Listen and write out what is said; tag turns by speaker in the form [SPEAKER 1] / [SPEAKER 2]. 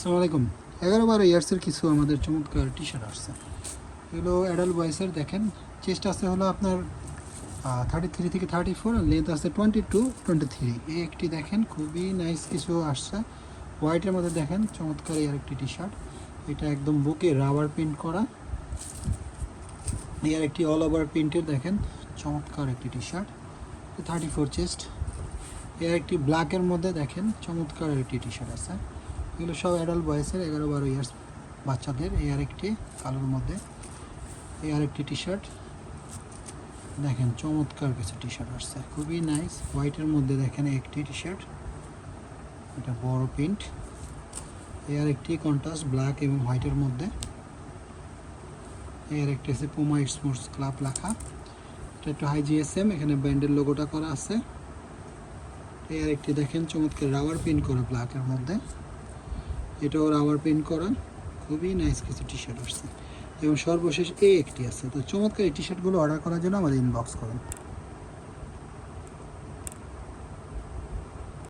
[SPEAKER 1] আসসালামু আলাইকুম। 11-12 ইয়ার্সের কিছু আমাদের চমৎকার টি শার্ট আসছে। এগুলো অ্যাডাল্ট বয়েসের। দেখেন চেস্ট আছে হলো আপনার 33 থেকে 34 আর লেন্থ আছে 22-23। এই একটি দেখেন খুবই নাইস কিছু আসছে হোয়াইটের মধ্যে। দেখেন চমৎকার এই আরেকটি টি শার্ট, এটা একদম বুকে রাবার প্রিন্ট করা। এই আরেকটি অল ওভার প্রিন্টের দেখেন চমৎকার একটি টি শার্ট, 34 চেস্ট। এই আরেকটি ব্ল্যাকের মধ্যে দেখেন চমৎকার একটি টি শার্ট আছে। এগুলো সব অ্যাডাল্ট বয়েসের 11-12 ইয়ার্স বাচ্চাদের। এই আরেকটি কালোর মধ্যে, এই আরেকটি টি শার্ট দেখেন চমৎকার কিছু টি শার্ট আসছে, খুবই নাইস হোয়াইটের মধ্যে। দেখেন একটি টি শার্ট, এটা বড় প্রিন্ট। এই আরেকটি কন্ট্রাস্ট ব্ল্যাক এবং হোয়াইটের মধ্যে। এই আরেকটি আছে পুমা স্পোর্টস ক্লাব লেখা, এটা একটু হাই জিএসএম, এখানে ব্র্যান্ডের লোগোটা করা আছে। এই আরেকটি দেখেন চমৎকার রাবার প্রিন্ট করা ব্ল্যাকের মধ্যে, এটাও রাবার প্রিন্ট করা, খুবই নাইস কিছু টি শার্ট আসছে। এবং সর্বশেষ এই একটি আছে। তো চমৎকার এই টি শার্টগুলো অর্ডার করার জন্য আমাদের ইনবক্স করুন।